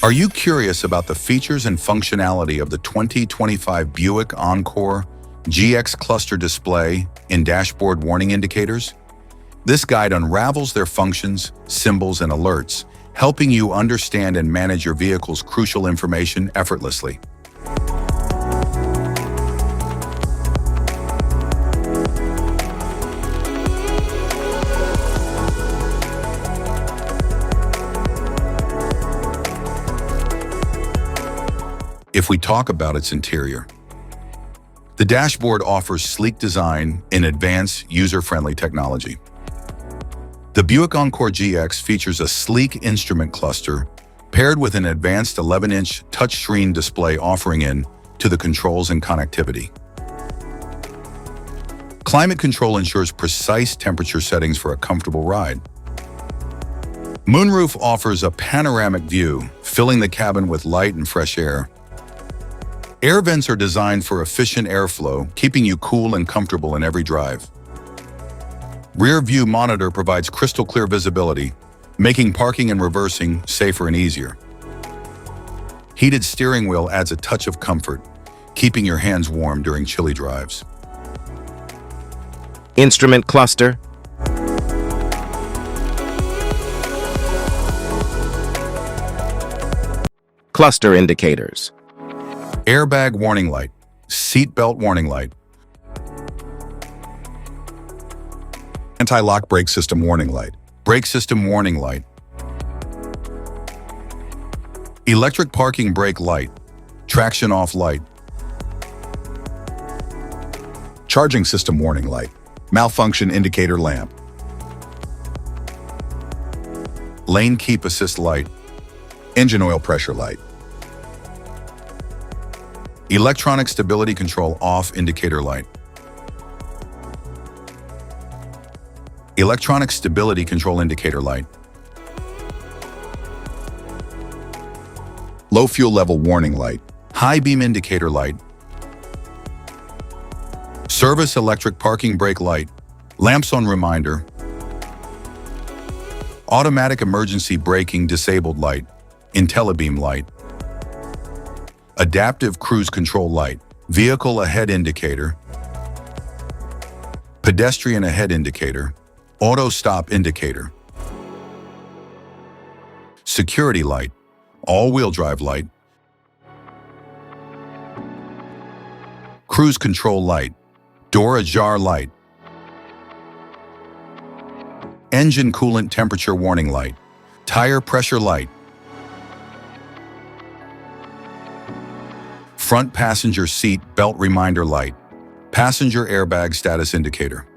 Are you curious about the features and functionality of the 2025 Buick Encore GX cluster display and dashboard warning indicators? This guide unravels their functions, symbols, and alerts, helping you understand and manage your vehicle's crucial information effortlessly. If we talk about its interior, the dashboard offers sleek design and advanced user-friendly technology. The Buick Encore GX features a sleek instrument cluster paired with an advanced 11-inch touchscreen display offering to the controls and connectivity. Climate control ensures precise temperature settings for a comfortable ride. Moonroof offers a panoramic view, filling the cabin with light and fresh air. Air vents are designed for efficient airflow, keeping you cool and comfortable in every drive. Rear view monitor provides crystal clear visibility, making parking and reversing safer and easier. Heated steering wheel adds a touch of comfort, keeping your hands warm during chilly drives. Instrument cluster. Cluster indicators. Airbag warning light, seat belt warning light, anti-lock brake system warning light, brake system warning light, electric parking brake light, traction off light, charging system warning light, malfunction indicator lamp, lane keep assist light, engine oil pressure light, electronic stability control off indicator light, electronic stability control indicator light, low fuel level warning light, high beam indicator light, service electric parking brake light, lamps on reminder, automatic emergency braking disabled light, IntelliBeam light, adaptive cruise control light, vehicle ahead indicator, pedestrian ahead indicator, auto stop indicator, security light, all-wheel drive light, cruise control light, door ajar light, engine coolant temperature warning light, tire pressure light, front passenger seat belt reminder light, passenger airbag status indicator.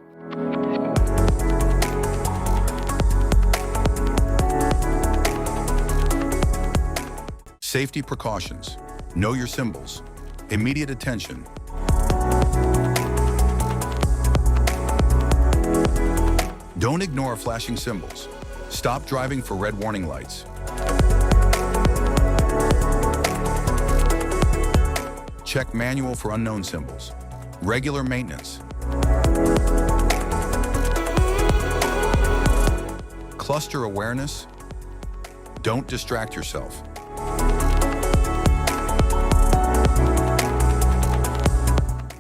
Safety precautions. Know your symbols. Immediate attention. Don't ignore flashing symbols. Stop driving for red warning lights. Check manual for unknown symbols. Regular maintenance. Cluster awareness. Don't distract yourself.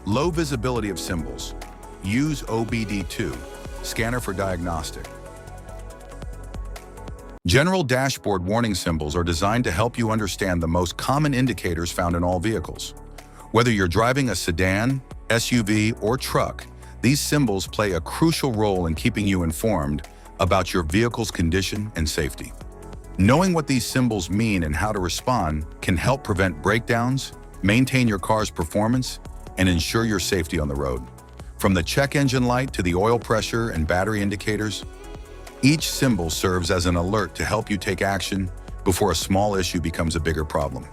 Low visibility of symbols. Use OBD2, scanner for diagnostic. General dashboard warning symbols are designed to help you understand the most common indicators found in all vehicles. Whether you're driving a sedan, SUV, or truck, these symbols play a crucial role in keeping you informed about your vehicle's condition and safety. Knowing what these symbols mean and how to respond can help prevent breakdowns, maintain your car's performance, and ensure your safety on the road. From the check engine light to the oil pressure and battery indicators, each symbol serves as an alert to help you take action before a small issue becomes a bigger problem.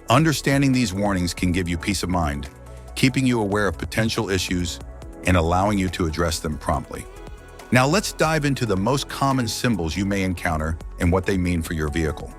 Understanding these warnings can give you peace of mind, keeping you aware of potential issues and allowing you to address them promptly. Now let's dive into the most common symbols you may encounter and what they mean for your vehicle.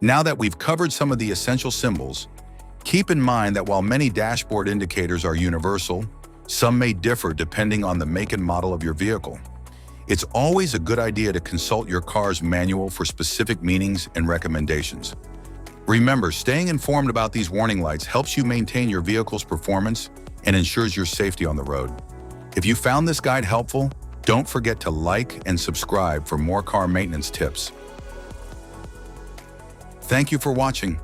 Now that we've covered some of the essential symbols, keep in mind that while many dashboard indicators are universal, some may differ depending on the make and model of your vehicle. It's always a good idea to consult your car's manual for specific meanings and recommendations. Remember, staying informed about these warning lights helps you maintain your vehicle's performance and ensures your safety on the road. If you found this guide helpful, don't forget to like and subscribe for more car maintenance tips. Thank you for watching.